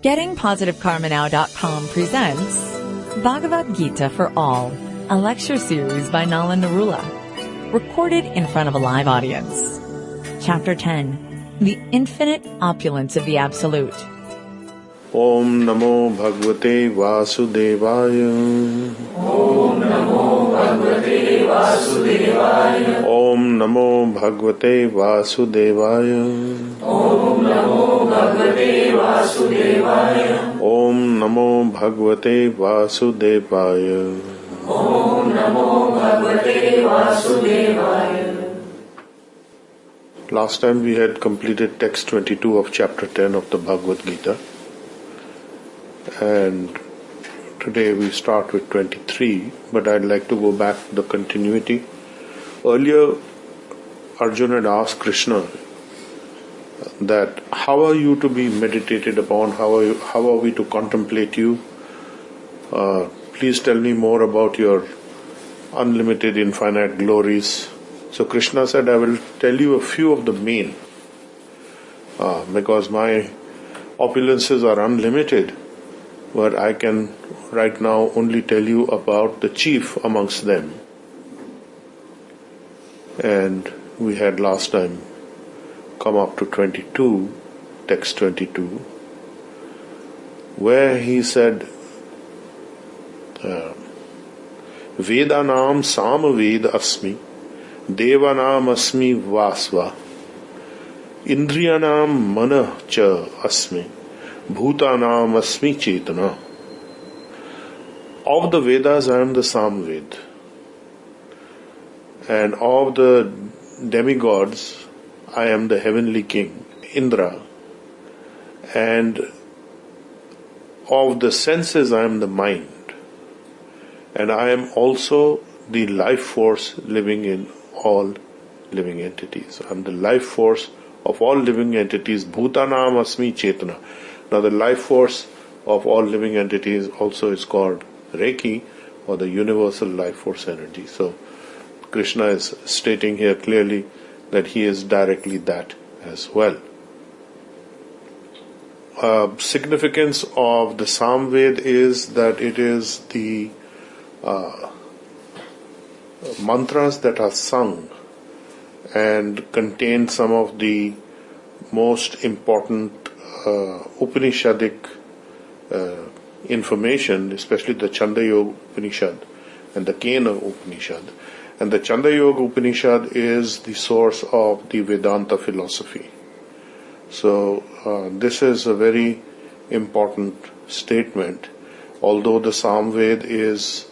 GettingPositiveKarmaNow.com presents Bhagavad Gita for All, a lecture series by Nalin Narula, recorded in front of a live audience. Chapter 10, The Infinite Opulence of the Absolute. Om Namo Bhagavate Vasudevaya. Om Namo Bhagavate Vasudevaya. Om Namo Bhagavate Vasudevaya. Om Namo Bhagavate Vasudevaya. Om Namo Bhagavate Vasudevaya. Om Namo Bhagavate Vasudevaya. Last time we had completed text 22 of chapter 10 of the Bhagavad Gita. And today we start with 23, but I'd like to go back to the continuity. Earlier, Arjuna had asked Krishna that how are you to be meditated upon, how are we to contemplate you? Please tell me more about your unlimited infinite glories. So Krishna said, I will tell you a few of the main, because my opulences are unlimited. But I can right now only tell you about the chief amongst them. And we had last time come up to 22, text 22, where he said, Vedanam samaved asmi, devanam asmi vasva, indriyanam mana cha asmi, Bhutanam asmi chetana. Of the Vedas I am the Samved, and of the demigods I am the heavenly king, Indra, and of the senses I am the mind, and I am also the life force living in all living entities. I am the life force of all living entities, Bhutanam asmi chetana. Now the life force of all living entities also is called Reiki, or the universal life force energy. So Krishna is stating here clearly that he is directly that as well. Significance of the Samved is that it is the mantras that are sung and contain some of the most important Upanishadic information, especially the Chanda Yoga Upanishad and the Kena Upanishad. And the Chanda Yoga Upanishad is the source of the Vedanta philosophy. So this is a very important statement. Although the Samved is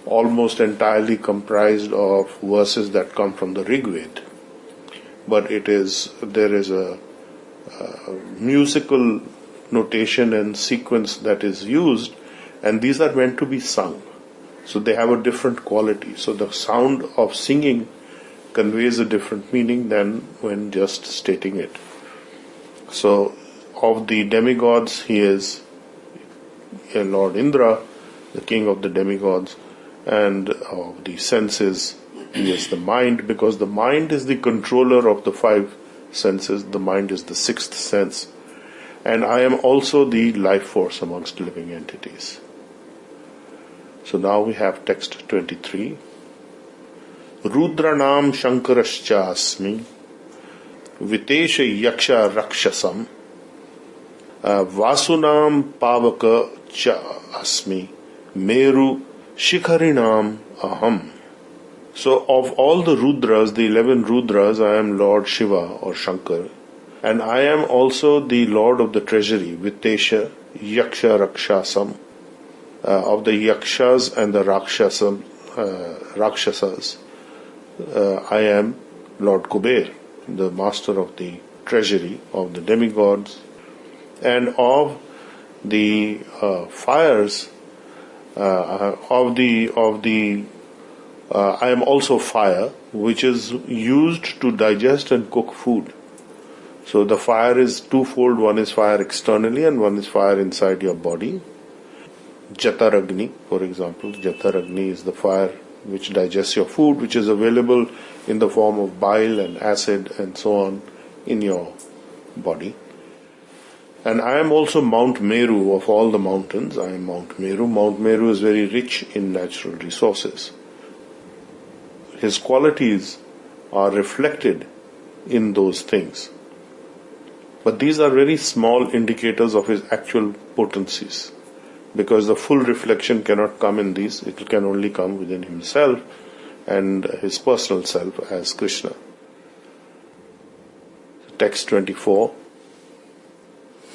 almost entirely comprised of verses that come from the Rig Veda, but there is a musical notation and sequence that is used, and these are meant to be sung. So they have a different quality. So the sound of singing conveys a different meaning than when just stating it. So of the demigods, he is Lord Indra, the king of the demigods, and of the senses, he is the mind, because the mind is the controller of the five senses. The mind is the sixth sense. And I am also the life force amongst living entities. So now we have text 23. Rudranam Shankarascha asmi, Vitesha Yaksha Rakshasam, Vasunam Pavaka cha asmi, Meru Shikharinam aham. So of all the Rudras, the 11 Rudras, I am Lord Shiva or Shankar. And I am also the Lord of the treasury, Vitesha Yaksha Rakshasam. Of the Yakshas and the Rakshasas, I am Lord Kuber, the master of the treasury of the demigods. And of the fires, I am also fire, which is used to digest and cook food. So the fire is twofold. One is fire externally and one is fire inside your body. Jataragni, for example. Jataragni is the fire which digests your food, which is available in the form of bile and acid and so on in your body. And I am also Mount Meru of all the mountains. I am Mount Meru. Mount Meru is very rich in natural resources. His qualities are reflected in those things. But these are very small indicators of his actual potencies, because the full reflection cannot come in these. It can only come within himself and his personal self as Krishna. Text 24.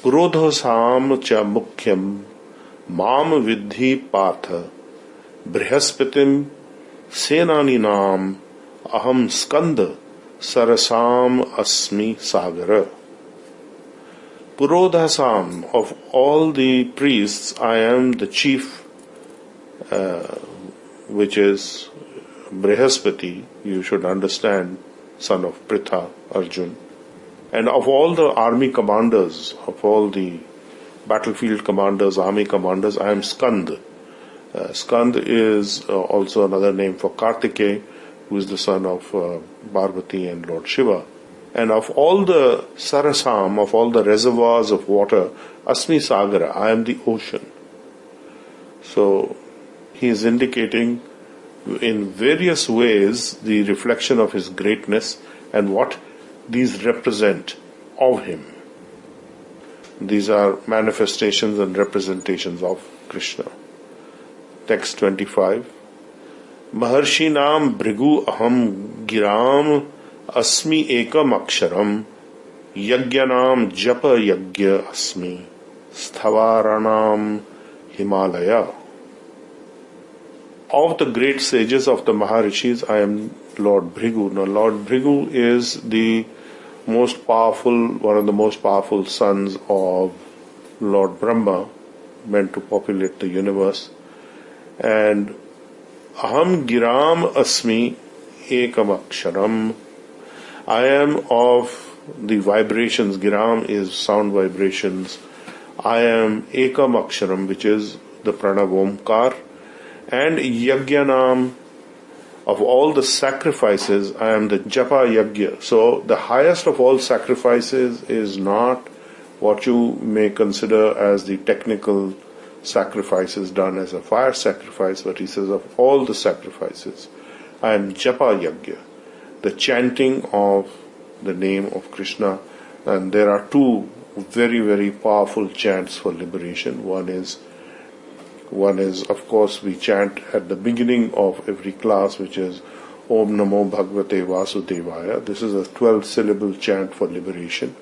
Purodhasam cha mukhyam mam vidhi partha brihaspatim senaninam aham skanda sarasam asmi sagara. Purodhasam, of all the priests, I am the chief, which is Brihaspati, you should understand, son of Pritha, Arjun. And of all the army commanders, of all the battlefield commanders, army commanders, I am Skand. Skand is also another name for Kartikeya, who is the son of Parvati and Lord Shiva. And of all the Sarasam, of all the reservoirs of water, Asmi Sagara, I am the ocean. So he is indicating in various ways the reflection of his greatness and what these represent of him. These are manifestations and representations of Krishna. Text 25. Maharshinam Bhrigu Aham Giram Asmi Ekam Aksharam Yagyanam Japa Yagya Asmi Sthavaranam Himalaya. Of the great sages of the Maharishis, I am Lord Bhrigu. Now, Lord Bhrigu is the most powerful, one of the most powerful sons of Lord Brahma, meant to populate the universe. And Aham Giram Asmi Ekam Aksharam. I am of the vibrations. Giram is sound vibrations. I am Ekam Aksharam, which is the Pranav Omkar. And Yagyanam, of all the sacrifices, I am the Japa Yagya. So the highest of all sacrifices is not what you may consider as the technical sacrifices done as a fire sacrifice, but he says of all the sacrifices, I am Japa Yagya, the chanting of the name of Krishna. And there are two very, very powerful chants for liberation. One is, of course, we chant at the beginning of every class, which is Om Namo Bhagavate Vasudevaya. This is a 12-syllable chant for liberation.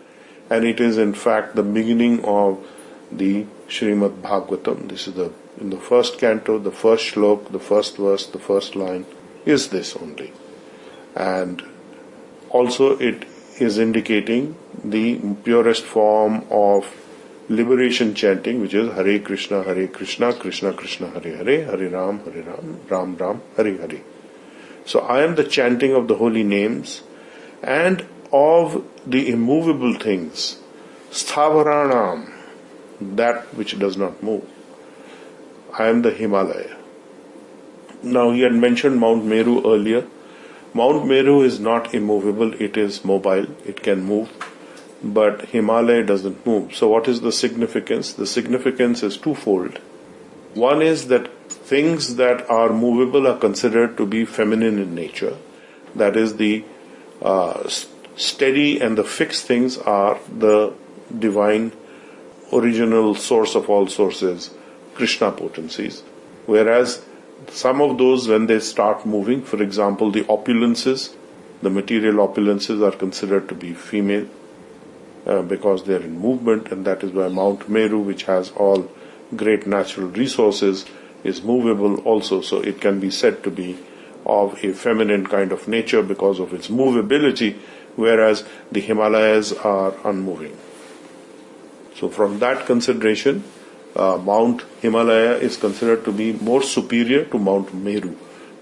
And it is, in fact, the beginning of the Srimad Bhagavatam. This is in the first canto, the first shlok, the first verse, the first line is this only. And also it is indicating the purest form of liberation chanting, which is Hare Krishna, Krishna Krishna, Hare Hare, Hare Ram, Ram Ram, Hare Hare. So I am the chanting of the holy names and of the immovable things, Sthavaranam, that which does not move. I am the Himalaya. Now he had mentioned Mount Meru earlier. Mount Meru is not immovable, it is mobile, it can move. But Himalaya doesn't move. So what is the significance? The significance is twofold. One is that things that are movable are considered to be feminine in nature. That is, the steady and the fixed things are the divine original source of all sources, Krishna potencies. Whereas some of those, when they start moving, for example, the opulences, the material opulences are considered to be female, because they are in movement, and that is why Mount Meru, which has all great natural resources, is movable also. So it can be said to be of a feminine kind of nature because of its movability, whereas the Himalayas are unmoving. So from that consideration, Mount Himalaya is considered to be more superior to Mount Meru.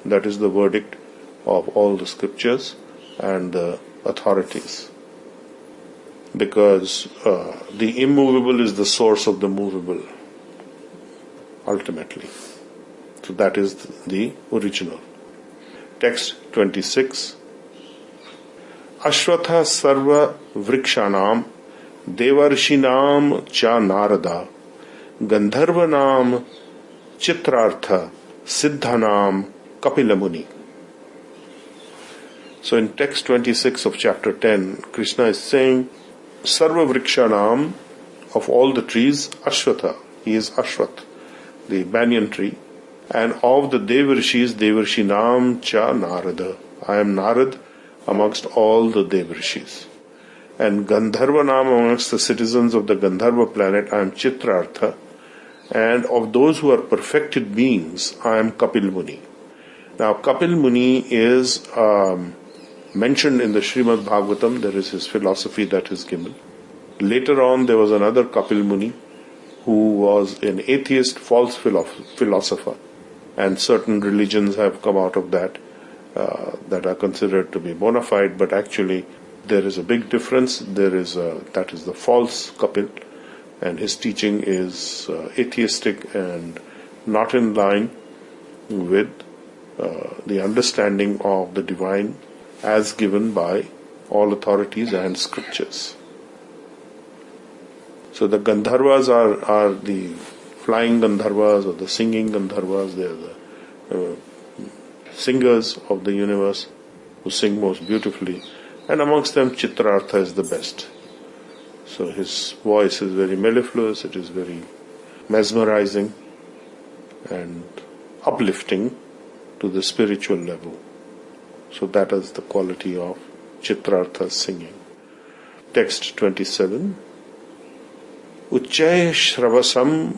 That is the verdict of all the scriptures and the authorities. Because the immovable is the source of the movable, ultimately. So that is the original. Text 26. Ashwatha sarva vrikshanam Devarshinam cha Narada, Gandharvanam Chitrartha, Siddhanam Kapila Muni. So in text 26 of chapter 10, Krishna is saying, Sarva Vrikshanam, of all the trees, Ashwatha. He is Ashwath, the banyan tree. And of the Devarshis, Devarshinam cha Narada. I am Narad amongst all the Devarshis. And Gandharvanam, amongst the citizens of the Gandharva planet, I am Chitrartha. And of those who are perfected beings, I am Kapil Muni. Now, Kapil Muni is mentioned in the Srimad Bhagavatam. There is his philosophy that is given. Later on, there was another Kapil Muni who was an atheist, false philosopher. And certain religions have come out of that that are considered to be bona fide, but actually there is a big difference. That is the false Kapil, and his teaching is atheistic and not in line with the understanding of the divine as given by all authorities and scriptures. So the Gandharvas are the flying Gandharvas or the singing Gandharvas. They are the singers of the universe who sing most beautifully. And amongst them, Chitrartha is the best. So his voice is very mellifluous, it is very mesmerizing and uplifting to the spiritual level. So that is the quality of Chitrartha's singing. Text 27. Uchay Shravasam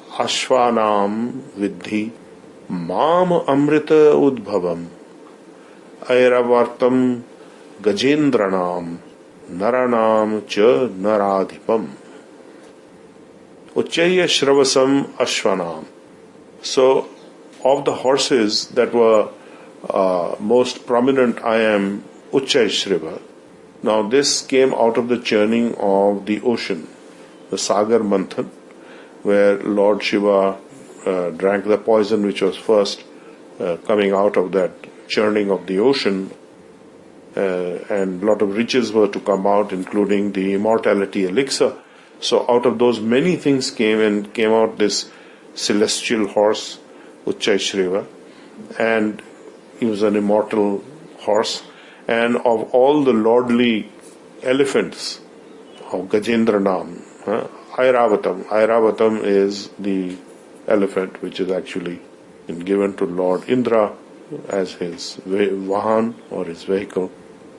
Ashvanam Vidhi Mam Amrita Udbhavam Airavartam Gajendranam Naranam Cha Naradhipam. Uchaya Shravasam Ashvanam. So, of the horses that were most prominent, I am Uchay Shriva. Now, this came out of the churning of the ocean, the Sagar Manthan, where Lord Shiva drank the poison which was first coming out of that churning of the ocean, and a lot of riches were to come out, including the immortality elixir. So out of those many things came out this celestial horse, Uchchaishriva, and he was an immortal horse. And of all the lordly elephants of Gajendranam, Airavatam is the elephant which is actually been given to Lord Indra as his Vahan or his vehicle.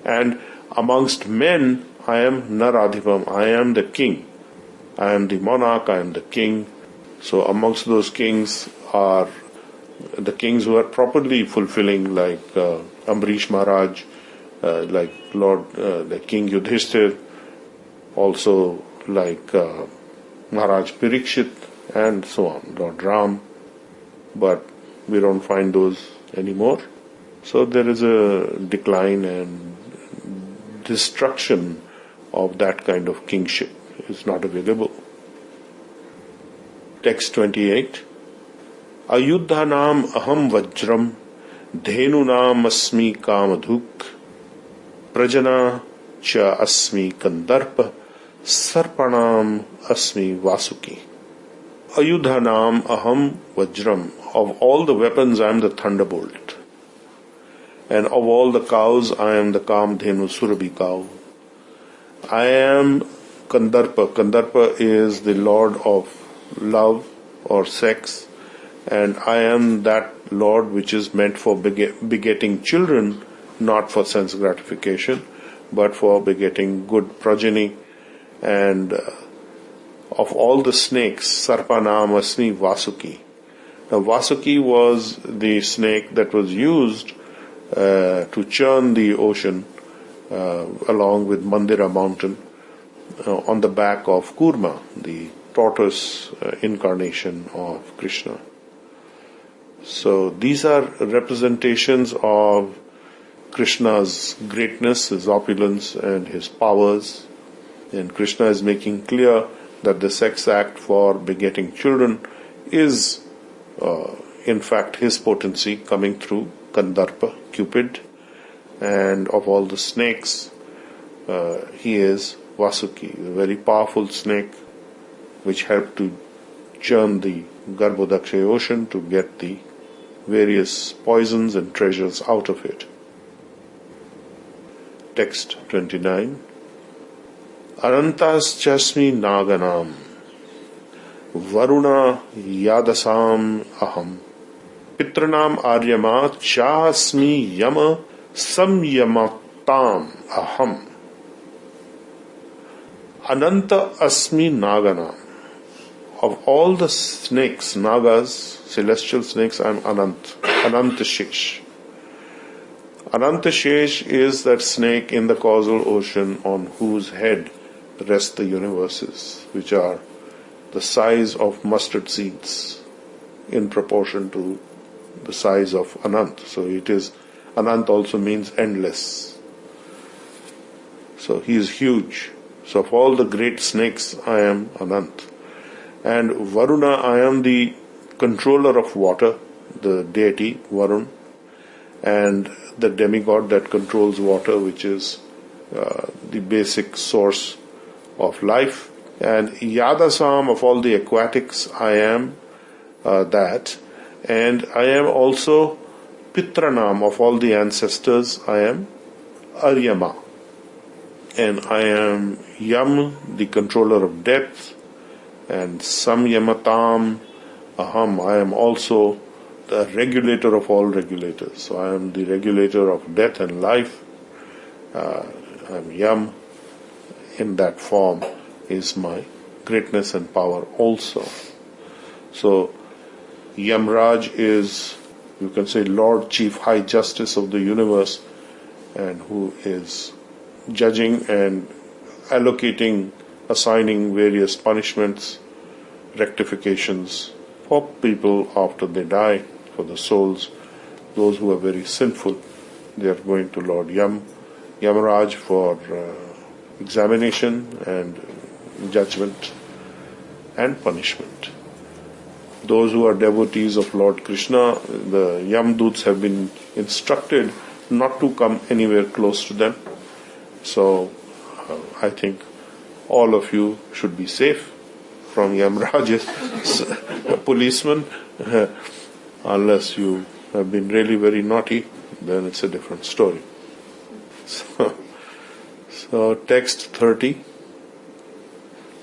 And amongst men, I am Naradhipam, I am the king. I am the monarch, I am the king. So amongst those kings are the kings who are properly fulfilling, like Ambrish Maharaj, like the King Yudhishthir, also like Maharaj Parikshit, and so on, Lord Ram. But we don't find those anymore. So there is a decline and destruction of that kind of kingship. Is not available. Text 28. Ayuddhanam aham vajram dhenunam asmi kamadhuk prajana cha asmi kandarpa sarpanam asmi vasuki. Ayuddhanam aham vajram. Of all the weapons I am the thunderbolt, and of all the cows I am the Kamdhenu Surabhi cow. I am Kandarpa. Kandarpa is the lord of love or sex, and I am that lord which is meant for begetting children, not for sense gratification, but for begetting good progeny. And of all the snakes, Sarpanam Asmi Vasuki. Now Vasuki was the snake that was used to churn the ocean along with Mandira mountain on the back of Kurma, the tortoise incarnation of Krishna. So these are representations of Krishna's greatness, his opulence and his powers. And Krishna is making clear that the sex act for begetting children is in fact his potency coming through Kandarpa, Cupid. And of all the snakes, he is Vasuki, a very powerful snake which helped to churn the Garbhodakshay ocean to get the various poisons and treasures out of it. Text 29. Anantas chasmi naganam varuna yadasam aham pitranam aryama chasmi yama samyamatam aham ananta asmi naganam. Of all the snakes, nagas, celestial snakes, I am Anantashesh. Anantashesh is that snake in the causal ocean on whose head rest the universes, which are the size of mustard seeds in proportion to the size of Anant. So it is, Anant also means endless. So he is huge. So of all the great snakes, I am Anant. And Varuna, I am the controller of water, the deity Varun, and the demigod that controls water, which is the basic source of life. And Yadasam, of all the aquatics, I am that. And I am also Pitranam, of all the ancestors, I am Aryama. And I am Yam, the controller of death, and Samyamatam Aham, I am also the regulator of all regulators. So I am the regulator of death and life. I am Yam. In that form is my greatness and power also. So Yamraj is, you can say, Lord Chief High Justice of the universe, and who is judging and allocating, assigning various punishments, rectifications for people after they die, for the souls, those who are very sinful. They are going to Lord Yamaraj for examination and judgment and punishment. Those who are devotees of Lord Krishna, the Yamduts have been instructed not to come anywhere close to them. So I think all of you should be safe from Yamraj's policeman. Unless you have been really very naughty, then it's a different story. So text 30.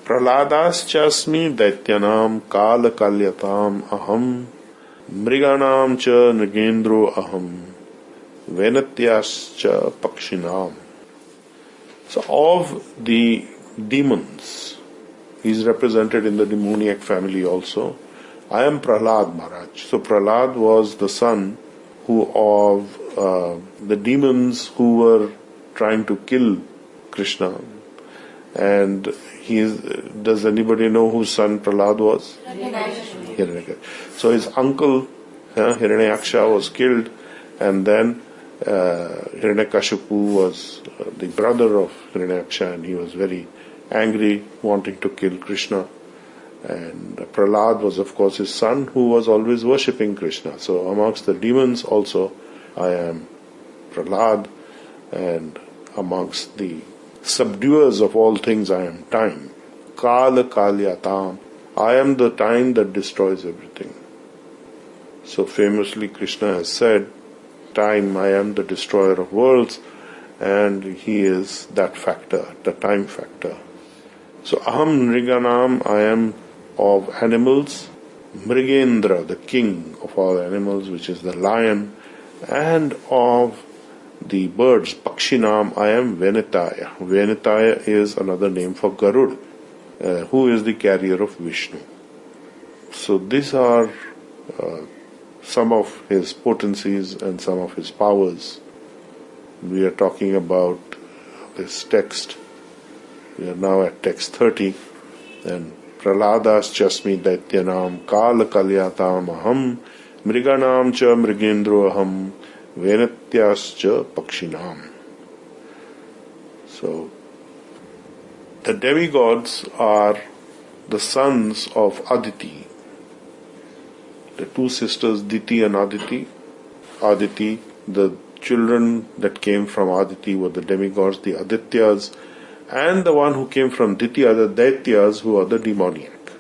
Praladaschasmi daityanam kala kalyatam aham mriganam cha nagendro aham venatyascha pakshinam. So of the demons, he is represented in the demoniac family also. I am Prahlad Maharaj. So Prahlad was the son of the demons who were trying to kill Krishna. And does anybody know whose son Prahlad was? Hiranyakashipu. So his uncle Hiranyaksha was killed, and then Hiranyakashipu was the brother of Hiranyaksha, and he was very angry, wanting to kill Krishna. And Prahlad was, of course, his son, who was always worshipping Krishna. So amongst the demons also, I am Prahlad, and amongst the subduers of all things, I am time. Kala kalyatam. I am the time that destroys everything. So famously Krishna has said, time, I am the destroyer of worlds, and he is that factor, the time factor. So aham nriganam, I am of animals, Mrigendra, the king of all animals, which is the lion, and of the birds, Pakshinam, I am Venitaya. Venitaya is another name for Garud, who is the carrier of Vishnu. So these are some of his potencies and some of his powers. We are talking about this text. We are now at text 30, and Praladas chasmi daityanam kala kalyatam aham mriganam cha mrigendro aham venatyascha pakshinam. So the demigods are the sons of Aditi, the two sisters Diti and Aditi. The children that came from Aditi were the demigods, the Adityas, and the one who came from Ditya, the Daityas, who are the demoniac.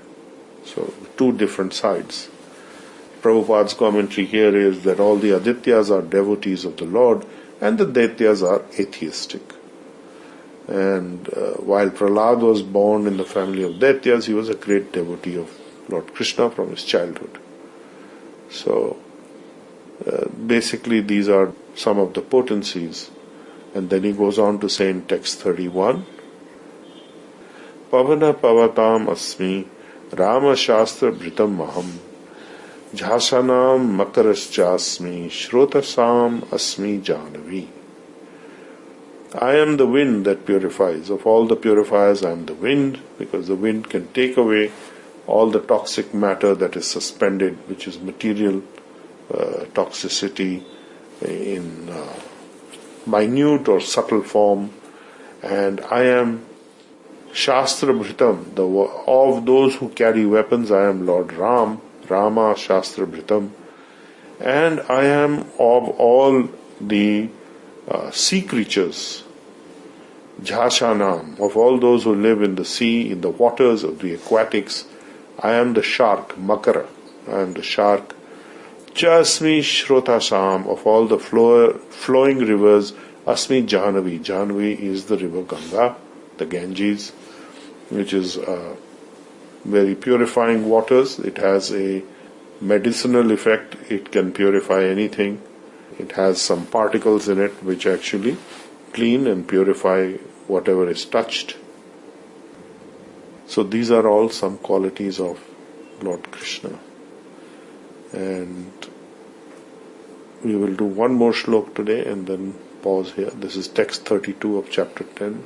So, two different sides. Prabhupada's commentary here is that all the Adityas are devotees of the Lord and the Daityas are atheistic. And while Prahlad was born in the family of Daityas, he was a great devotee of Lord Krishna from his childhood. So, basically these are some of the potencies. And then he goes on to say in text 31, Pavana pavatam asmi Rama Shastra Britam Maham Jhasanam Makaraschasmi Shrotasam Asmi Janavi. I am the wind that purifies. Of all the purifiers, I am the wind, because the wind can take away all the toxic matter that is suspended, which is material toxicity in minute or subtle form. And I am Shastra Bhritam, of those who carry weapons, I am Lord Ram, Rama Shastra Bhritam, and I am of all the sea creatures, Jhashanam, of all those who live in the sea, in the waters of the aquatics, I am the shark, Makara, I am the shark. Jasmi Shrotasam, of all the flowing rivers, Asmi Jahnavi, Jahnavi is the river Ganga, the Ganges, which is very purifying waters. It has a medicinal effect. It can purify anything. It has some particles in it which actually clean and purify whatever is touched. So these are all some qualities of Lord Krishna. And we will do one more shlok today and then pause here. This is text 32 of chapter 10.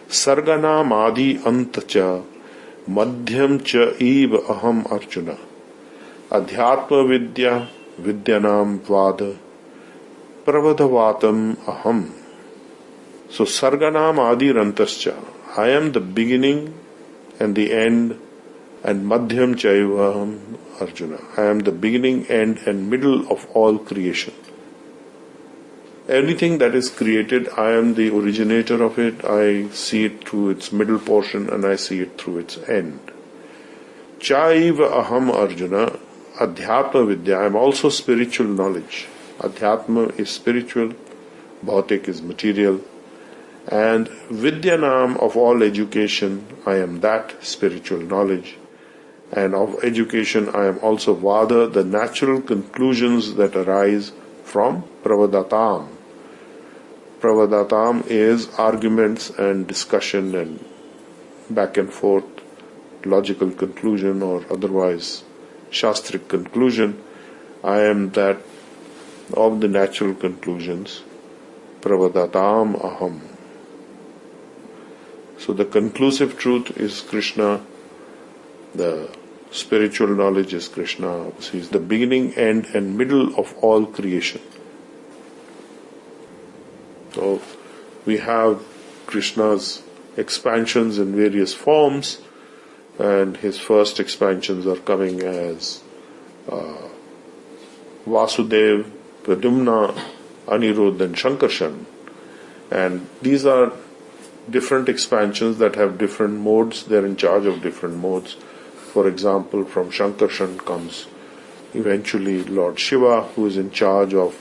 Sarganam adi antacha madhyam cha eva aham arjuna adhyatma vidya vidyanam vada pravadavatam aham. So sarganam adi rantascha, I am the beginning and the end, and madhyam cha eva aham Arjuna, I am the beginning, end and middle of all creation. Anything that is created, I am the originator of it. I see it through its middle portion and I see it through its end. Chaiva aham Arjuna, Adhyatma Vidya, I am also spiritual knowledge. Adhyatma is spiritual, Bhautik is material, and Vidyanam of all education, I am that spiritual knowledge. And of education, I am also Vada, the natural conclusions that arise from Pravadatam. Pravadatam is arguments and discussion and back and forth, logical conclusion or otherwise Shastric conclusion. I am that of the natural conclusions, Pravadatam Aham. So the conclusive truth is Krishna, the spiritual knowledge is Krishna. He is the beginning, end and middle of all creation. So we have Krishna's expansions in various forms, and his first expansions are coming as Vasudev, Pradyumna, Anirudh and Shankarshan. And these are different expansions that have different modes. They're in charge of different modes. For example, from Shankarshan comes eventually Lord Shiva, who is in charge of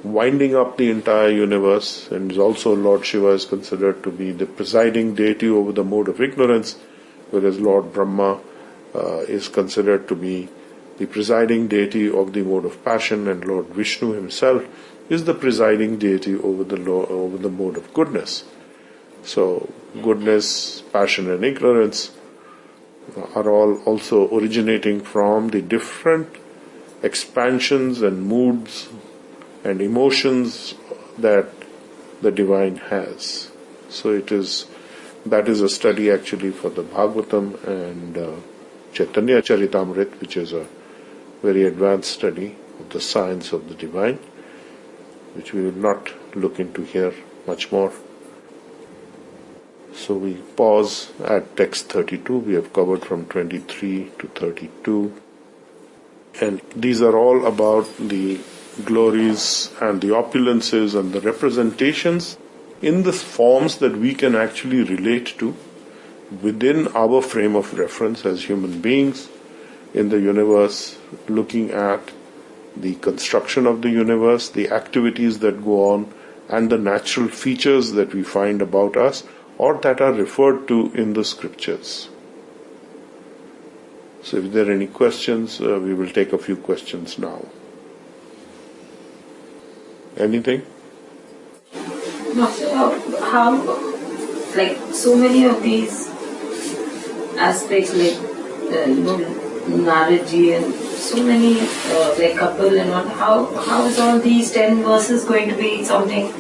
winding up the entire universe, and is also Lord Shiva is considered to be the presiding deity over the mode of ignorance, whereas Lord Brahma is considered to be the presiding deity of the mode of passion, and Lord Vishnu himself is the presiding deity over the mode of goodness. So goodness, passion and ignorance are all also originating from the different expansions and moods and emotions that the divine has. So that is a study actually for the Bhagavatam and Chaitanya Charitamrita, which is a very advanced study of the science of the divine, which we will not look into here much more. So we pause at text 32. We have covered from 23 to 32. And these are all about the glories and the opulences and the representations in the forms that we can actually relate to within our frame of reference as human beings in the universe, looking at the construction of the universe, the activities that go on, and the natural features that we find about us or that are referred to in the scriptures. So if there are any questions, we will take a few questions now. Anything? No, so how, like, so many of these aspects, like, marriage and so many, like, couple and all, how is all these 10 verses going to be something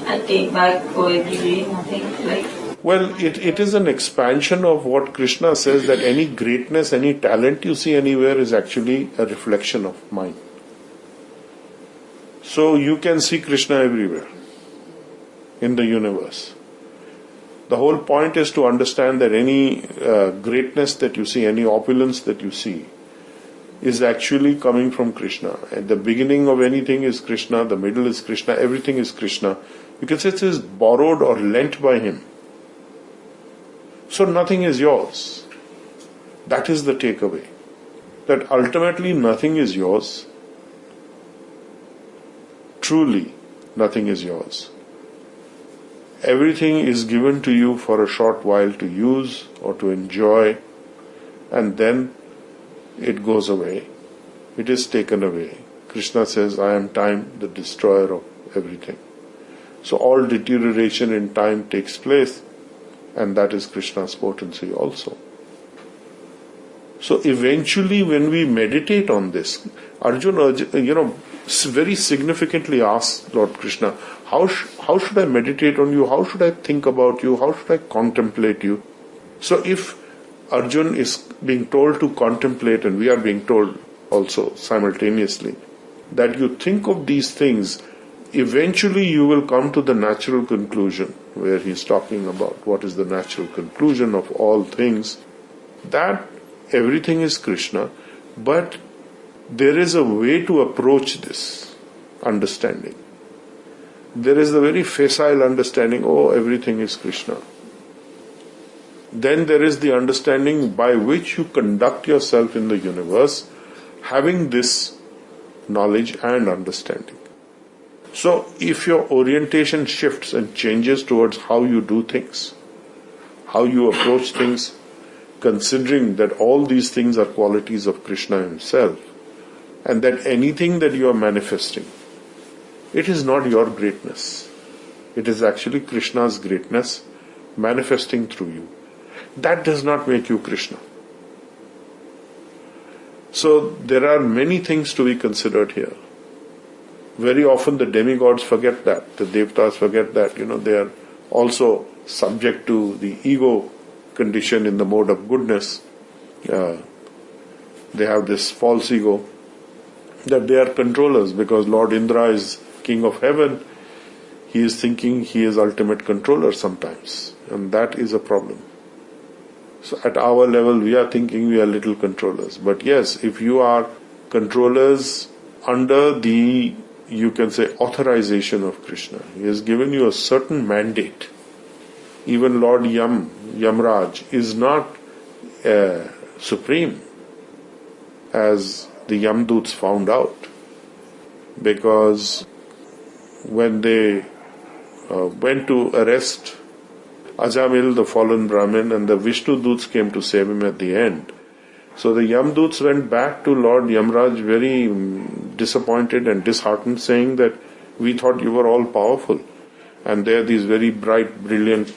I take back for every day? Nothing, like... Well, it is an expansion of what Krishna says, that any greatness, any talent you see anywhere is actually a reflection of mine. So you can see Krishna everywhere in the universe. The whole point is to understand that any greatness that you see, any opulence that you see, is actually coming from Krishna. At the beginning of anything is Krishna, the middle is Krishna, everything is Krishna. You can say it is borrowed or lent by him. So nothing is yours. That is the takeaway. That ultimately nothing is yours. Truly, nothing is yours. Everything is given to you for a short while to use or to enjoy, and then it goes away. It is taken away. Krishna says, I am time, the destroyer of everything. So all deterioration in time takes place, and that is Krishna's potency also. So eventually when we meditate on this, Arjuna, very significantly asks Lord Krishna, how should I meditate on you? How should I think about you? How should I contemplate you? So if Arjuna is being told to contemplate, and we are being told also simultaneously, that you think of these things, eventually you will come to the natural conclusion, where he is talking about what is the natural conclusion of all things, that everything is Krishna, but there is a way to approach this understanding. There is the very facile understanding, everything is Krishna. Then there is the understanding by which you conduct yourself in the universe, having this knowledge and understanding. So if your orientation shifts and changes towards how you do things, how you approach things, considering that all these things are qualities of Krishna himself, and that anything that you are manifesting, it is not your greatness. It is actually Krishna's greatness manifesting through you. That does not make you Krishna. So there are many things to be considered here. Very often the demigods forget that, the devtas forget that, they are also subject to the ego condition in the mode of goodness. They have this false ego that they are controllers, because Lord Indra is king of heaven. He is thinking he is ultimate controller sometimes, and that is a problem. So at our level we are thinking we are little controllers. But yes, if you are controllers under the, you can say, authorization of Krishna, he has given you a certain mandate. Even Lord Yamraj is not supreme, as the Yamduts found out, because when they went to arrest Ajamil, the fallen Brahmin, and the Vishnu Doots came to save him at the end. So the Yamduts went back to Lord Yamraj very disappointed and disheartened, saying that we thought you were all powerful, and there these very bright, brilliant,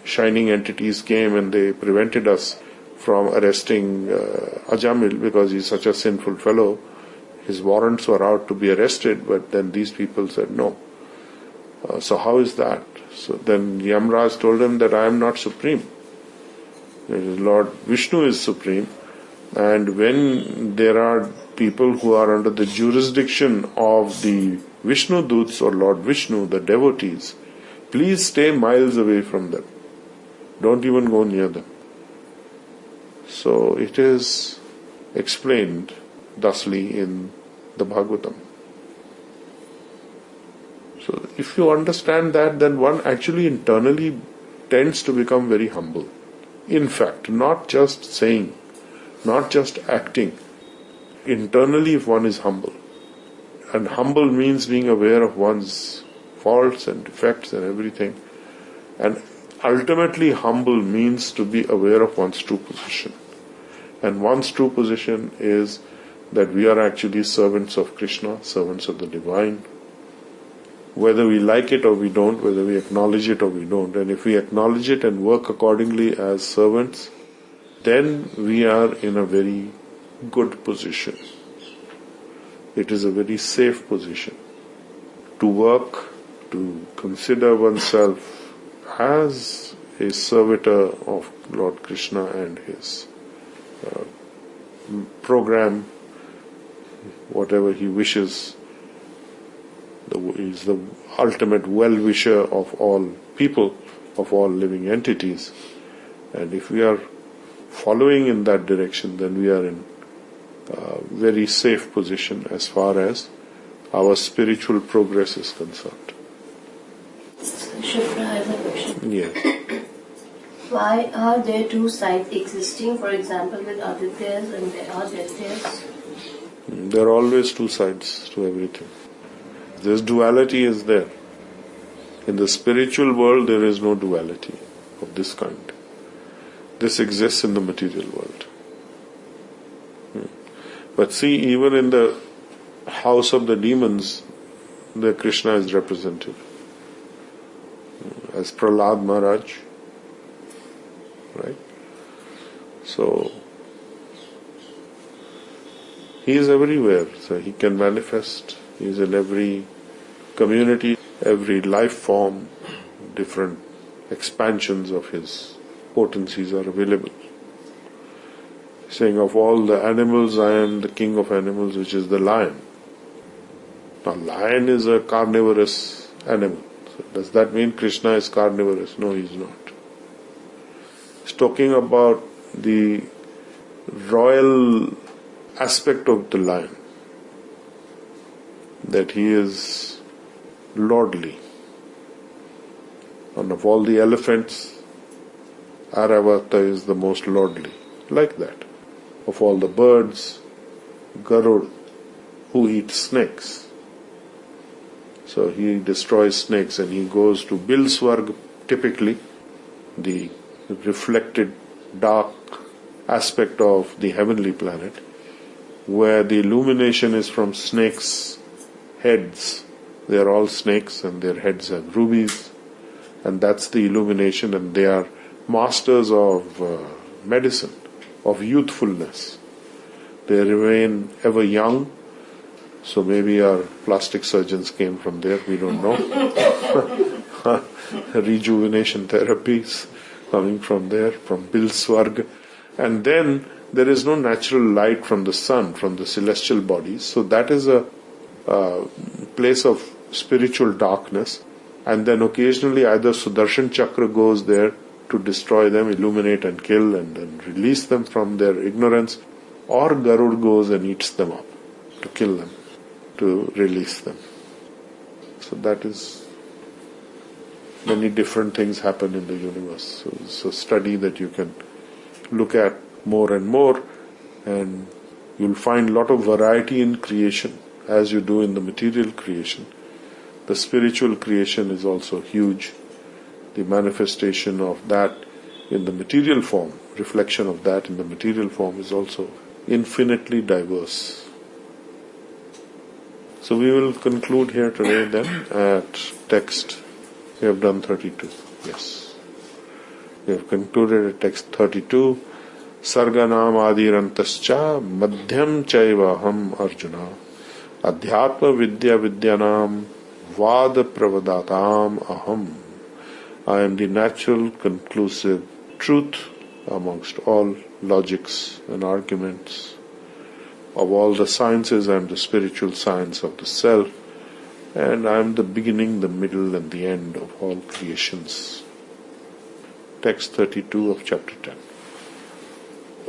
shining entities came and they prevented us from arresting Ajamil because he's such a sinful fellow. His warrants were out to be arrested, but then these people said no. So how is that? So then Yamraj told him that I am not supreme. Lord Vishnu is supreme, and when there are people who are under the jurisdiction of the Vishnu Doots or Lord Vishnu, the devotees, please stay miles away from them. Don't even go near them. So it is explained thusly in the Bhagavatam. So if you understand that, then one actually internally tends to become very humble. In fact, not just saying, not just acting. Internally, if one is humble, and humble means being aware of one's faults and defects and everything, and ultimately humble means to be aware of one's true position. And one's true position is that we are actually servants of Krishna, servants of the divine, whether we like it or we don't, whether we acknowledge it or we don't. And if we acknowledge it and work accordingly as servants, then we are in a very good position. It is a very safe position to work, to consider oneself as a servitor of Lord Krishna and his program, whatever he wishes. He is the ultimate well-wisher of all people, of all living entities. And if we are following in that direction, then we are in a very safe position as far as our spiritual progress is concerned. Shloka, I have a question. Yes. Why are there two sides existing, for example, with Adityas and there are Daityas? There are always two sides to everything. This duality is there. In the spiritual world, there is no duality of this kind. This exists in the material world. But see, even in the house of the demons, the Krishna is represented. As Prahlad Maharaj. Right? So, he is everywhere. So he can manifest. He is in every community, every life form, different expansions of his potencies are available. Saying, of all the animals, I am the king of animals, which is the lion. Now, lion is a carnivorous animal. So does that mean Krishna is carnivorous? No, he is not. He's talking about the royal aspect of the lion. That he is lordly. And of all the elephants, Airavata is the most lordly. Like that. Of all the birds, Garud, who eats snakes. So he destroys snakes and he goes to Bilswarg, typically, the reflected dark aspect of the heavenly planet, where the illumination is from snakes' heads. They are all snakes and their heads have rubies, and that's the illumination, and they are masters of medicine, of youthfulness. They remain ever young, so maybe our plastic surgeons came from there, we don't know. Rejuvenation therapies coming from there, from Bilswarg. And then there is no natural light from the sun, from the celestial bodies, so that is a place of spiritual darkness. And then occasionally either Sudarshan Chakra goes there to destroy them, illuminate and kill and release them from their ignorance, or Garud goes and eats them up to kill them, to release them. So that is, many different things happen in the universe. So it's a study that you can look at more and more, and you'll find a lot of variety in creation as you do in the material creation. The spiritual creation is also huge. The manifestation of that in the material form, reflection of that in the material form is also infinitely diverse. So we will conclude here today then at text. We have done 32. Yes. We have concluded at text 32. Sarganam adirantascha madhyam chaiva ham arjuna adhyatma vidya vidyanam vada pravadatam aham. I am the natural, conclusive truth amongst all logics and arguments. Of all the sciences, I am the spiritual science of the self, and I am the beginning, the middle, and the end of all creations. Text 32 of chapter 10.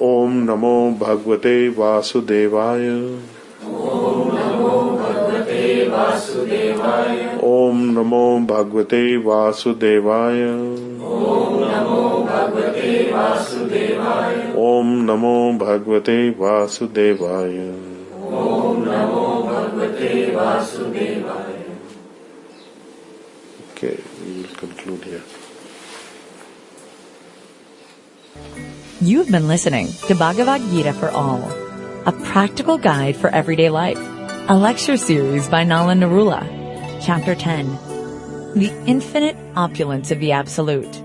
Om Namo Bhagavate Vasudevaya. Om Namo Bhagavate Vasudevaya. Vasudevaya. Om Namo Bhagavate Vasudevaya. Om Namo Bhagavate Vasudevaya. Om Namo Bhagavate Vasudevaya. Om Namo Bhagavate Vasudevaya. Okay, we will conclude here. You've been listening to Bhagavad Gita for All, a practical guide for everyday life. A lecture series by Nala Narula. Chapter 10. The Infinite Opulence of the Absolute.